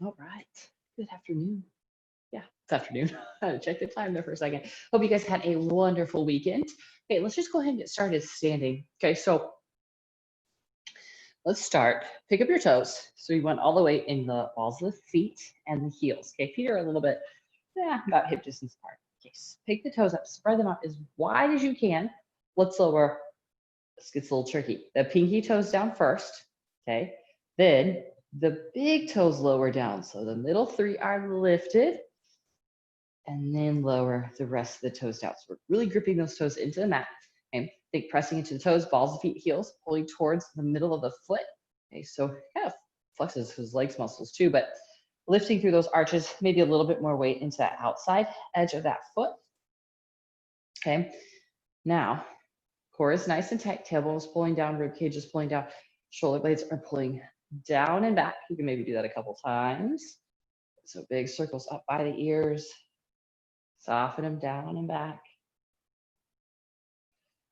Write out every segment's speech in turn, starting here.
All right. Good afternoon. Yeah, it's afternoon. I had to check the time there for a second. Hope you guys had a wonderful weekend. Okay, let's just go ahead and get started standing. Okay, so let's start. Pick up your toes. So you went all the way in the balls of the feet and the heels. Okay, feet are a little bit, about hip distance apart. Okay, so pick the toes up, spread them out as wide as you can. Let's lower. This gets a little tricky. The pinky toes down first. Okay, then the big toes lower down. So the middle three are lifted and then lower the rest of the toes down. So we're really gripping those toes into the mat. Okay, think pressing into the toes, balls of feet, heels, pulling towards the middle of the foot. Okay, so kind of flexes his legs muscles too, but lifting through those arches, maybe a little bit more weight into that outside edge of that foot. Okay, now core is nice and tight, tailbone is pulling down, rib cage is pulling down, shoulder blades are pulling down and back. You can maybe do that a couple times. So big circles up by the ears, soften them down and back.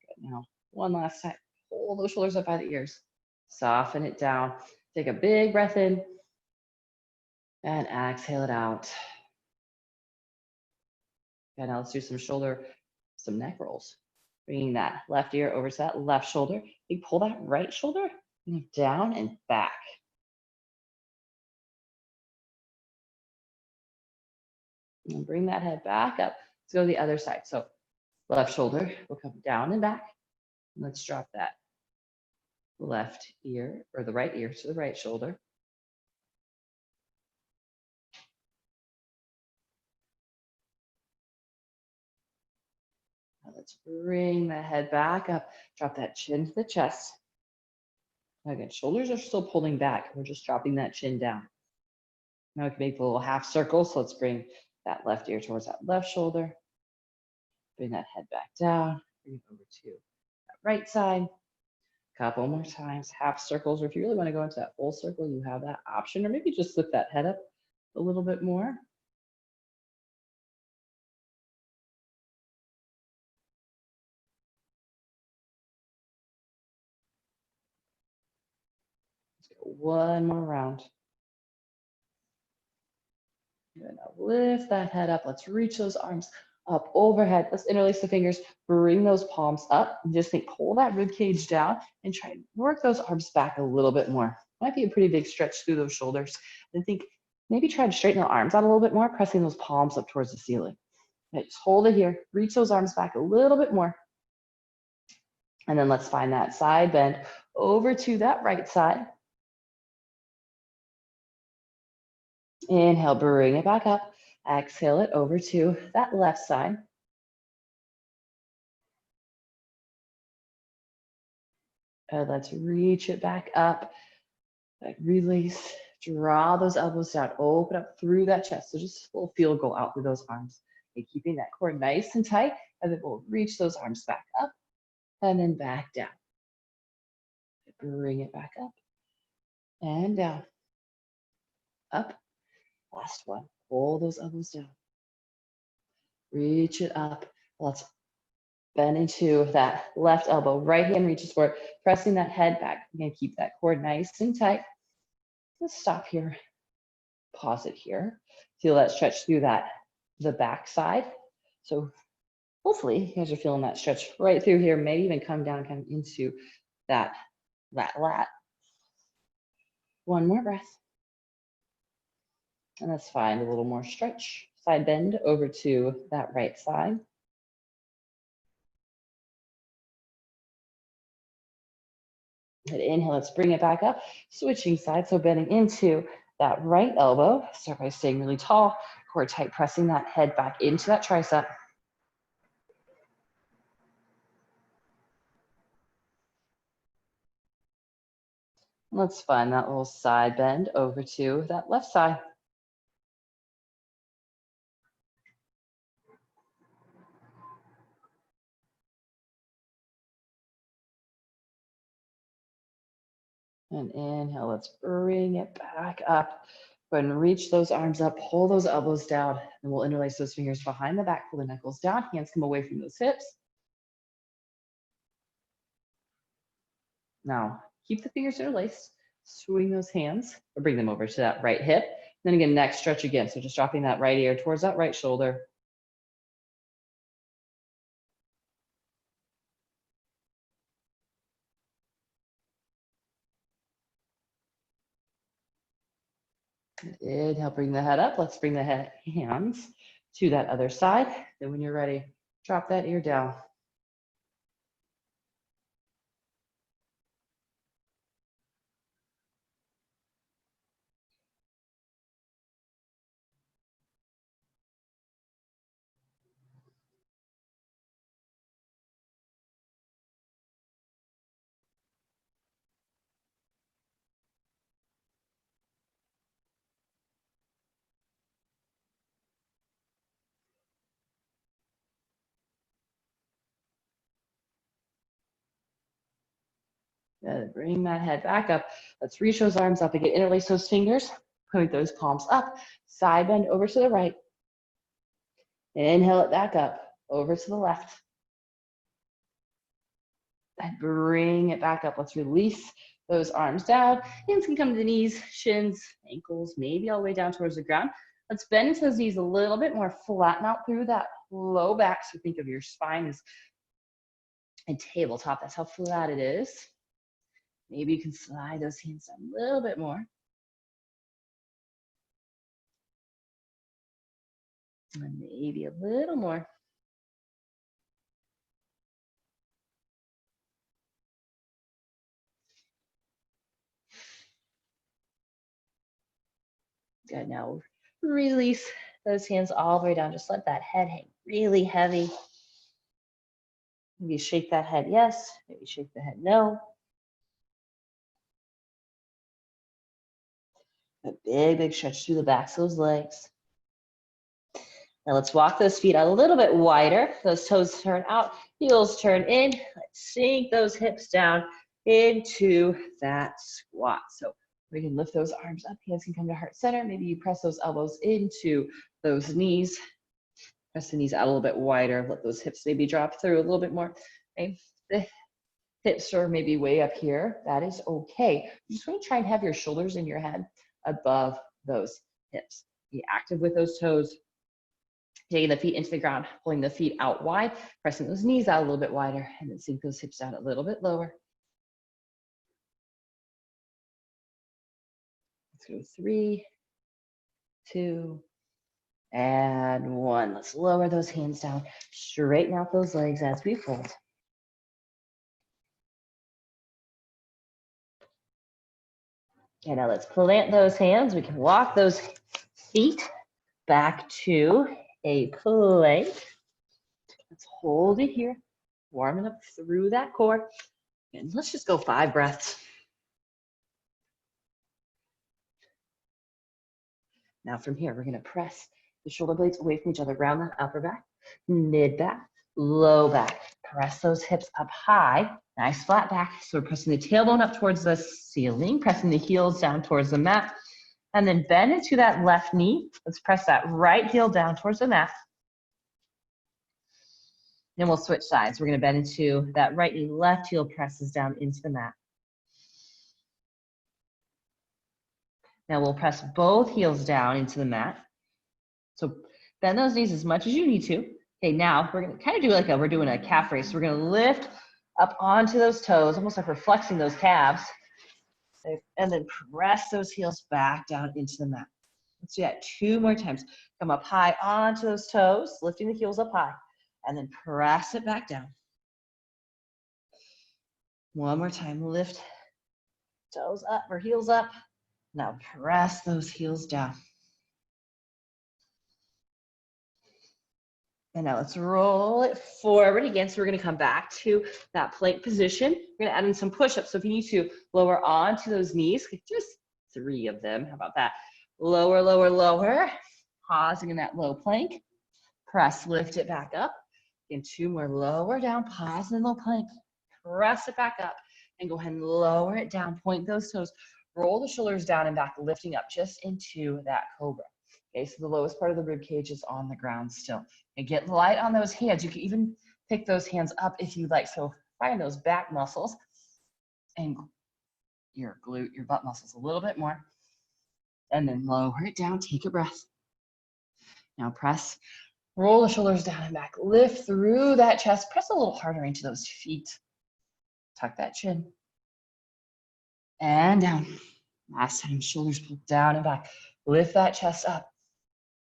Good. Now, one last time, pull those shoulders up by the ears, soften it down. Take a big breath in and exhale it out. Okay, now let's do some neck rolls. Bringing that left ear over to that left shoulder. You pull that right shoulder down and back. And bring that head back up. Let's go to the other side. So left shoulder will come down and back. Let's drop that left ear or the right ear to the right shoulder. Now let's bring the head back up. Drop that chin to the chest. Again, shoulders are still pulling back. We're just dropping that chin down. Now we can make a little half circle. So let's bring that left ear towards that left shoulder. Bring that head back down. Bring it over to that right side. Couple more times, half circles, or if you really want to go into that full circle, you have that option, or maybe just lift that head up a little bit more. Let's go one more round. Good. Now lift that head up. Let's reach those arms up overhead. Let's interlace the fingers, bring those palms up, and just think, pull that rib cage down and try and work those arms back a little bit more. Might be a pretty big stretch through those shoulders. And think, maybe try to straighten the arms out a little bit more, pressing those palms up towards the ceiling. Okay, just hold it here, reach those arms back a little bit more. And then let's find that side bend over to that right side. Inhale, bring it back up. Exhale it over to that left side. And let's reach it back up. Like release, draw those elbows down, open up through that chest. So just a little feel go out through those arms. Okay, keeping that core nice and tight, and then we'll reach those arms back up and then back down. Bring it back up and down. Up. Last one. Pull those elbows down. Reach it up. Let's bend into that left elbow. Right hand reaches for it, pressing that head back. Again, keep that core nice and tight. Let's stop here. Pause it here. Feel that stretch through the back side. So hopefully you guys are feeling that stretch right through here. Maybe even come down kind of into that lat. One more breath. And let's find a little more stretch. Side bend over to that right side. And inhale, let's bring it back up. Switching sides, so bending into that right elbow. Start by staying really tall, core tight, pressing that head back into that tricep. Let's find that little side bend over to that left side. And inhale, let's bring it back up. Go ahead and reach those arms up, pull those elbows down, and we'll interlace those fingers behind the back, pull the knuckles down, hands come away from those hips. Now, keep the fingers interlaced, swing those hands, or bring them over to that right hip. Then again, neck stretch again. So just dropping that right ear towards that right shoulder. Inhale, bring the head up. Let's bring the hands to that other side. Then when you're ready, drop that ear down. Bring that head back up. Let's reach those arms up again. Interlace those fingers. Point those palms up. Side bend over to the right. Inhale it back up. Over to the left. And bring it back up. Let's release those arms down. Hands can come to the knees, shins, ankles, maybe all the way down towards the ground. Let's bend into those knees a little bit more. Flatten out through that low back. So think of your spine as a tabletop. That's how flat it is. Maybe you can slide those hands down a little bit more. And maybe a little more. Good, now release those hands all the way down. Just let that head hang really heavy. Maybe shake that head yes, maybe shake the head no. A big stretch through the backs of those legs. Now let's walk those feet a little bit wider. Those toes turn out, heels turn in. Let's sink those hips down into that squat. So we can lift those arms up, hands can come to heart center. Maybe you press those elbows into those knees. Press the knees out a little bit wider. Let those hips maybe drop through a little bit more. Okay. The hips are maybe way up here. That is okay. You just want to try and have your shoulders in your head above those hips. Be active with those toes. Taking the feet into the ground, pulling the feet out wide, pressing those knees out a little bit wider, and then sink those hips down a little bit lower. Let's go 3, 2, and 1. Let's lower those hands down, straighten out those legs as we fold. And now let's plant those hands. We can walk those feet back to a plank. Let's hold it here, warming up through that core. And let's just go 5 breaths. Now from here, we're gonna press the shoulder blades away from each other, round that upper back, mid back, low back. Press those hips up high, nice flat back. So we're pressing the tailbone up towards the ceiling, pressing the heels down towards the mat, and then bend into that left knee. Let's press that right heel down towards the mat. Then we'll switch sides. We're gonna bend into that right knee, left heel presses down into the mat. Now we'll press both heels down into the mat. So bend those knees as much as you need to. Okay, now we're gonna kind of do like we're doing a calf race. We're gonna lift up onto those toes, almost like we're flexing those calves. And then press those heels back down into the mat. Let's do that 2 more times. Come up high onto those toes, lifting the heels up high, and then press it back down. 1 more time, lift toes up or heels up. Now press those heels down. And now let's roll it forward again. So we're gonna come back to that plank position. We're gonna add in some push-ups. So if you need to lower onto those knees, just 3 of them, how about that? Lower, lower, lower. Pausing in that low plank. Press, lift it back up. Again, 2 more, lower down, pause in low plank. Press it back up and go ahead and lower it down. Point those toes, roll the shoulders down and back, lifting up just into that cobra. Okay, so the lowest part of the rib cage is on the ground still. And get light on those hands. You can even pick those hands up if you like. So find those back muscles and your glute, your butt muscles a little bit more. and then lower it down, take a breath. Now press, roll the shoulders down and back, lift through that chest, press a little harder into those feet. Tuck that chin. And down. Last time, shoulders pulled down and back. Lift that chest up.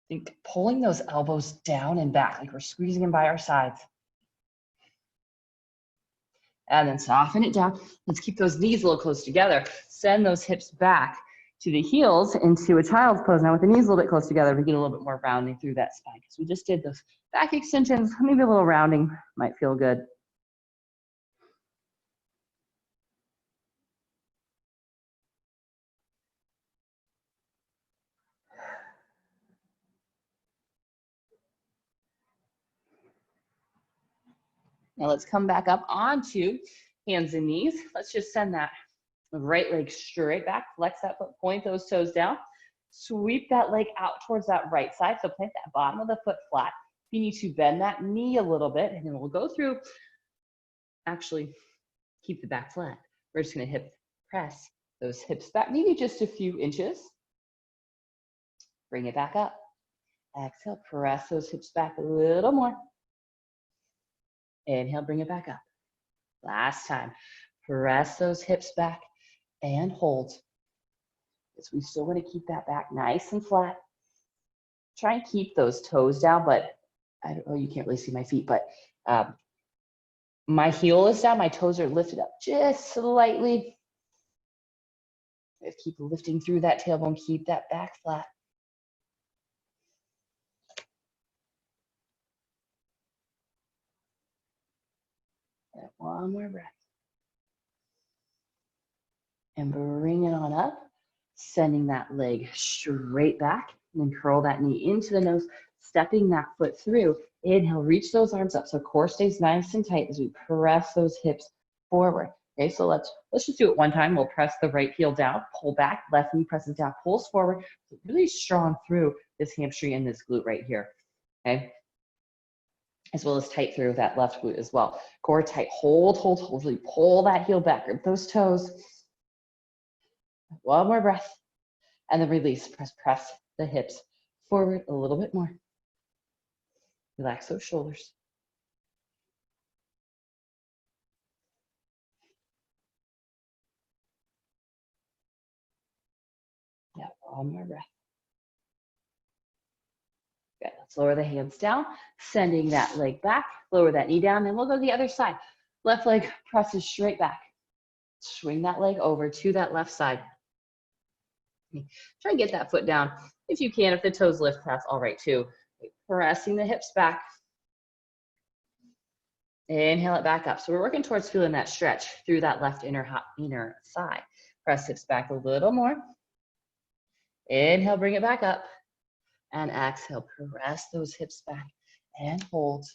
Think pulling those elbows down and back, like we're squeezing them by our sides. And then soften it down. Let's keep those knees a little close together. Send those hips back to the heels into a child's pose. Now with the knees a little bit close together, we get a little bit more rounding through that spine because we just did those back extensions. Maybe a little rounding might feel good. Now let's come back up onto hands and knees. Let's just send that right leg straight back, flex that foot, point those toes down, sweep that leg out towards that right side. So plant that bottom of the foot flat. You need to bend that knee a little bit, and then we'll go through, actually keep the back flat. We're just gonna hip press those hips back, maybe just a few inches. Bring it back up. Exhale, press those hips back a little more. Inhale, bring it back up. Last time, press those hips back and hold. Because we still want to keep that back nice and flat. Try and keep those toes down, but I don't know, you can't really see my feet, but my heel is down, my toes are lifted up just slightly. Just keep lifting through that tailbone, keep that back flat. And one more breath. And bring it on up, sending that leg straight back, and then curl that knee into the nose, stepping that foot through. Inhale, reach those arms up so core stays nice and tight as we press those hips forward. Okay, so let's just do it one time. We'll press the right heel down, pull back, left knee presses down, pulls forward. Really strong through this hamstring and this glute right here, okay? As well as tight through that left glute as well. Core tight, hold, hold, hold. Really pull that heel back, grip those toes. One more breath, and then release. Press the hips forward a little bit more. Relax those shoulders. Yeah, one more breath. Good, let's lower the hands down, sending that leg back, lower that knee down, and we'll go to the other side. Left leg presses straight back. Swing that leg over to that left side. Try and get that foot down if you can. If the toes lift, that's all right too. Pressing the hips back. Inhale it back up. So we're working towards feeling that stretch through that left inner thigh. Press hips back a little more. Inhale, bring it back up. And exhale, press those hips back and hold.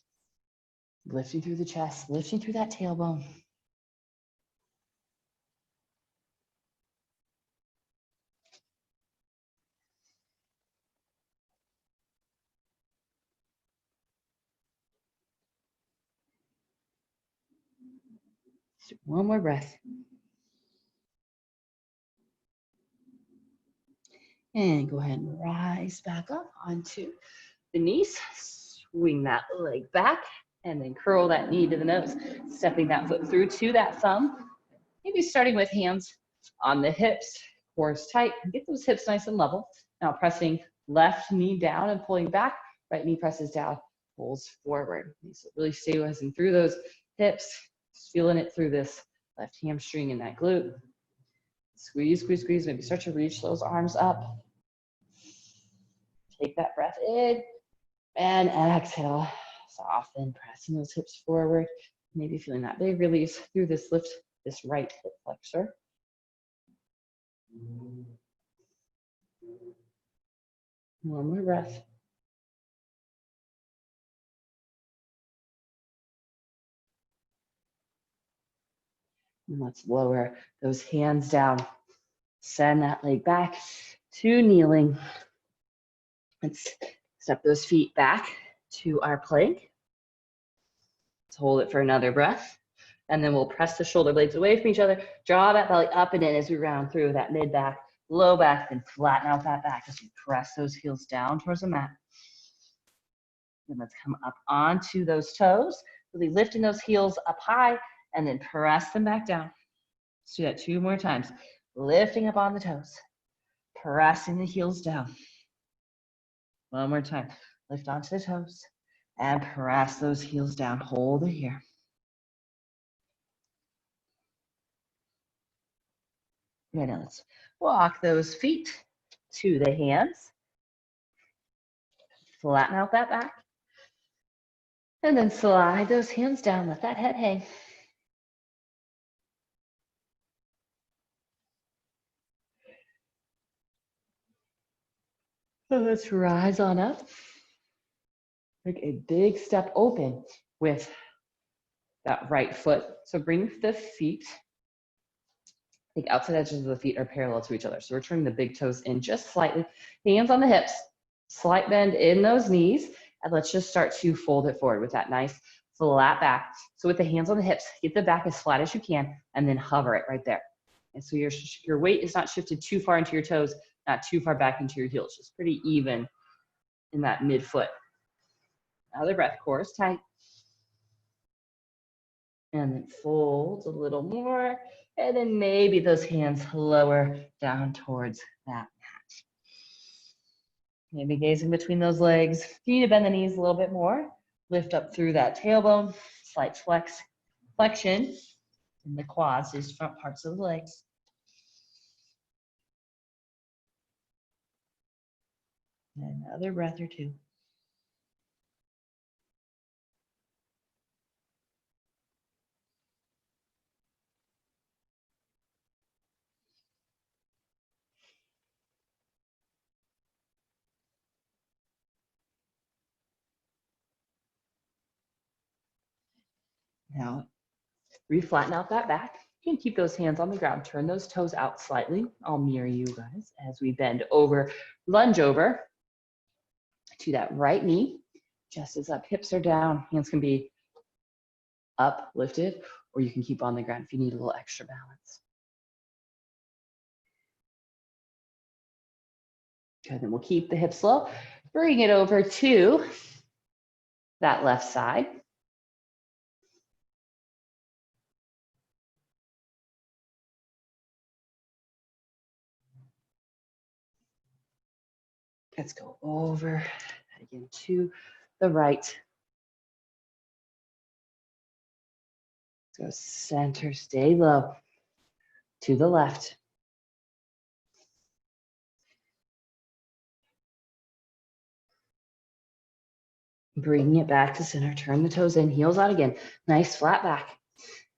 Lifting through the chest, lifting through that tailbone. One more breath. And go ahead and rise back up onto the knees. Swing that leg back and then curl that knee to the nose. Stepping that foot through to that thumb. Maybe starting with hands on the hips, core is tight. Get those hips nice and level. Now pressing left knee down and pulling back. Right knee presses down, pulls forward. So really stabilizing through those hips, feeling it through this left hamstring and that glute. Squeeze, squeeze, squeeze. Maybe start to reach those arms up. Take that breath in and exhale. Soften, pressing those hips forward. Maybe feeling that big release through this lift, this right hip flexor. One more breath. And let's lower those hands down. Send that leg back to kneeling. Let's step those feet back to our plank. Let's hold it for another breath. And then we'll press the shoulder blades away from each other. Draw that belly up and in as we round through that mid-back low back, then flatten out that back as you press those heels down towards the mat. And let's come up onto those toes, really lifting those heels up high and then press them back down. Let's do that 2 more times. Lifting up on the toes, pressing the heels down. 1 more time. Lift onto the toes and press those heels down. Hold it here. Okay, now let's walk those feet to the hands. Flatten out that back. And then slide those hands down. Let that head hang. So let's rise on up. Take a big step open with that right foot. So bring the feet. The outside edges of the feet are parallel to each other. So we're turning the big toes in just slightly. Hands on the hips. Slight bend in those knees. And let's just start to fold it forward with that nice flat back. So with the hands on the hips, get the back as flat as you can and then hover it right there. And so your weight is not shifted too far into your toes, not too far back into your heels, just pretty even in that midfoot. Another breath, core is tight. And then fold a little more. And then maybe those hands lower down towards that mat. Maybe gazing between those legs. If you need to bend the knees a little bit more, lift up through that tailbone, slight flexion in the quads, these front parts of the legs. And another breath or two. Now, reflatten out that back. You can keep those hands on the ground. Turn those toes out slightly. I'll mirror you guys as we bend over, lunge over to that right knee. Chest is up, hips are down. Hands can be up, lifted, or you can keep on the ground if you need a little extra balance. Good, then we'll keep the hips low. Bring it over to that left side. Let's go over again to the right. Go center, stay low. To the left. Bringing it back to center, turn the toes in, heels out again. Nice flat back.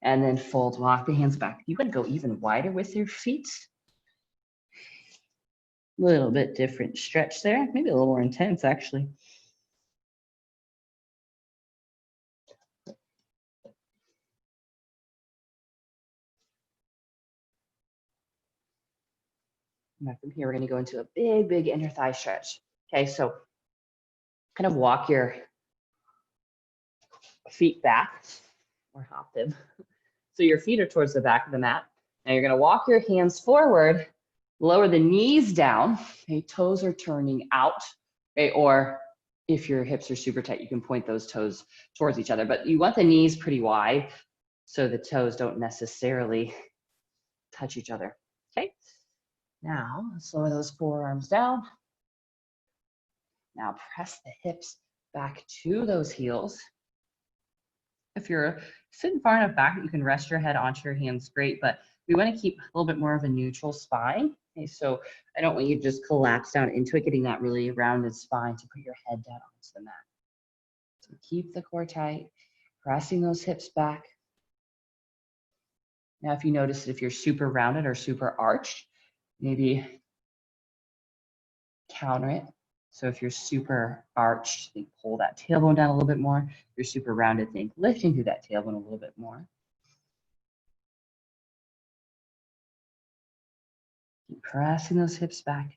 And then fold, walk the hands back. You can go even wider with your feet. A little bit different stretch there, maybe a little more intense actually. Back from here, we're gonna go into a big, big inner thigh stretch. Okay, so kind of walk your feet back or hop them. So your feet are towards the back of the mat. Now you're gonna walk your hands forward, lower the knees down. Okay, toes are turning out, okay, or if your hips are super tight, you can point those toes towards each other, but you want the knees pretty wide so the toes don't necessarily touch each other, okay? Now, let's lower those forearms down. Now press the hips back to those heels. If you're sitting far enough back that you can rest your head onto your hands, great, but we want to keep a little bit more of a neutral spine. Okay, so I don't want you to just collapse down into it, getting that really rounded spine to put your head down onto the mat. So keep the core tight, pressing those hips back. Now, if you notice that if you're super rounded or super arched, maybe counter it. So if you're super arched, think pull that tailbone down a little bit more. If you're super rounded, think lifting through that tailbone a little bit more. Keep pressing those hips back.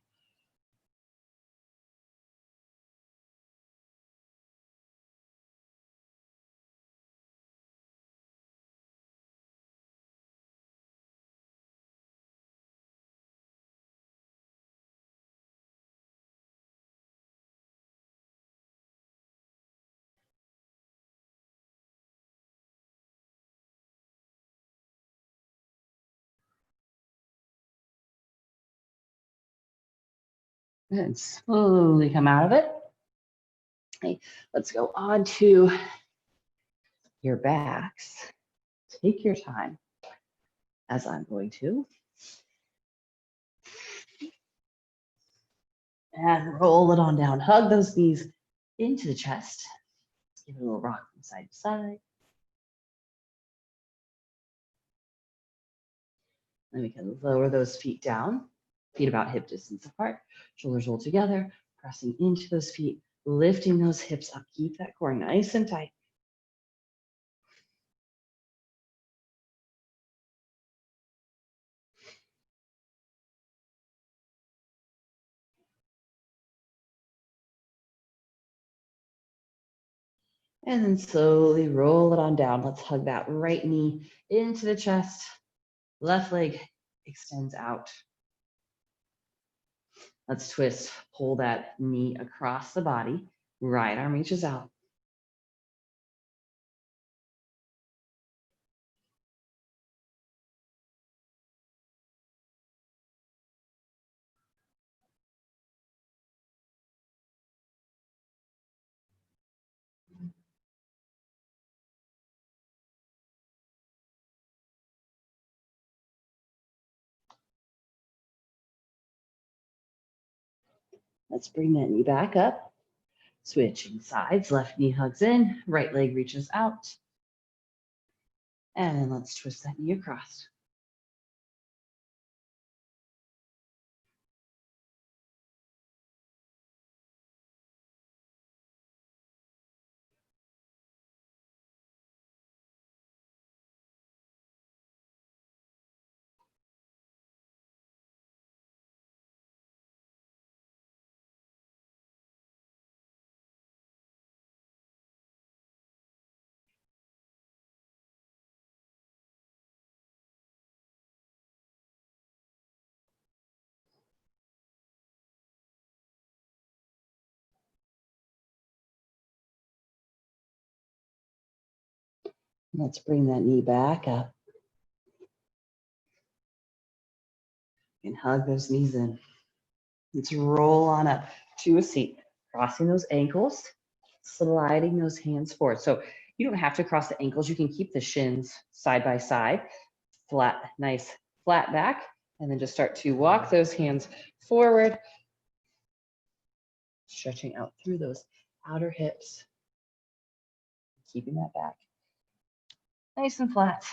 And slowly come out of it. Okay, let's go on to your backs. Take your time, as I'm going to. And roll it on down. Hug those knees into the chest. Give it a little rock from side to side. Then we can lower those feet down. Feet about hip distance apart. Shoulders roll together. Pressing into those feet. Lifting those hips up. Keep that core nice and tight. And then slowly roll it on down. Let's hug that right knee into the chest. Left leg extends out. Let's twist. Pull that knee across the body. Right arm reaches out. Let's bring that knee back up. Switching sides. Left knee hugs in. Right leg reaches out. And then let's twist that knee across. Let's bring that knee back up. And hug those knees in. Let's roll on up to a seat. Crossing those ankles, sliding those hands forward. So you don't have to cross the ankles. You can keep the shins side by side. Flat, nice flat back. And then just start to walk those hands forward. Stretching out through those outer hips. Keeping that back nice and flat.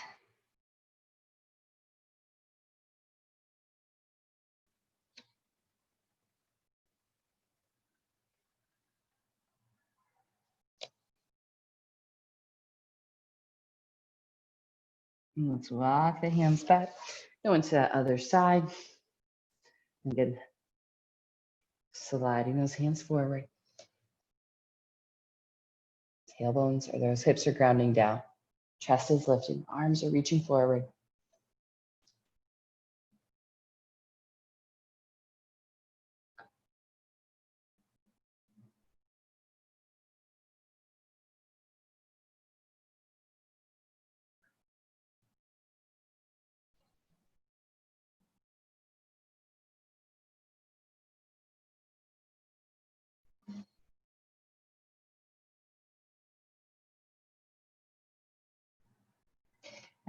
And let's walk the hands back. Go into that other side. And again, sliding those hands forward. Tailbones or those hips are grounding down. Chest is lifting, arms are reaching forward.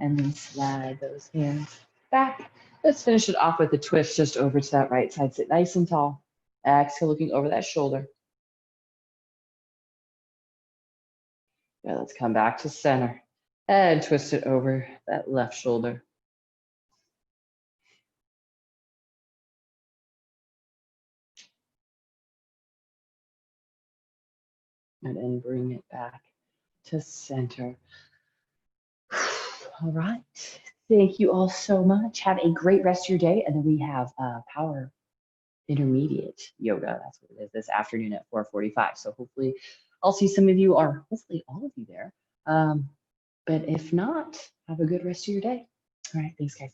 And then slide those hands back. Let's finish it off with a twist just over to that right side. Sit nice and tall. Exhale, looking over that shoulder. Yeah, let's come back to center and twist it over that left shoulder. And then bring it back to center. All right. Thank you all so much. Have a great rest of your day. And then we have power intermediate yoga. That's what it is this afternoon at 4:45. So hopefully I'll see some of you, or hopefully all of you there. But if not, have a good rest of your day. All right. Thanks, guys.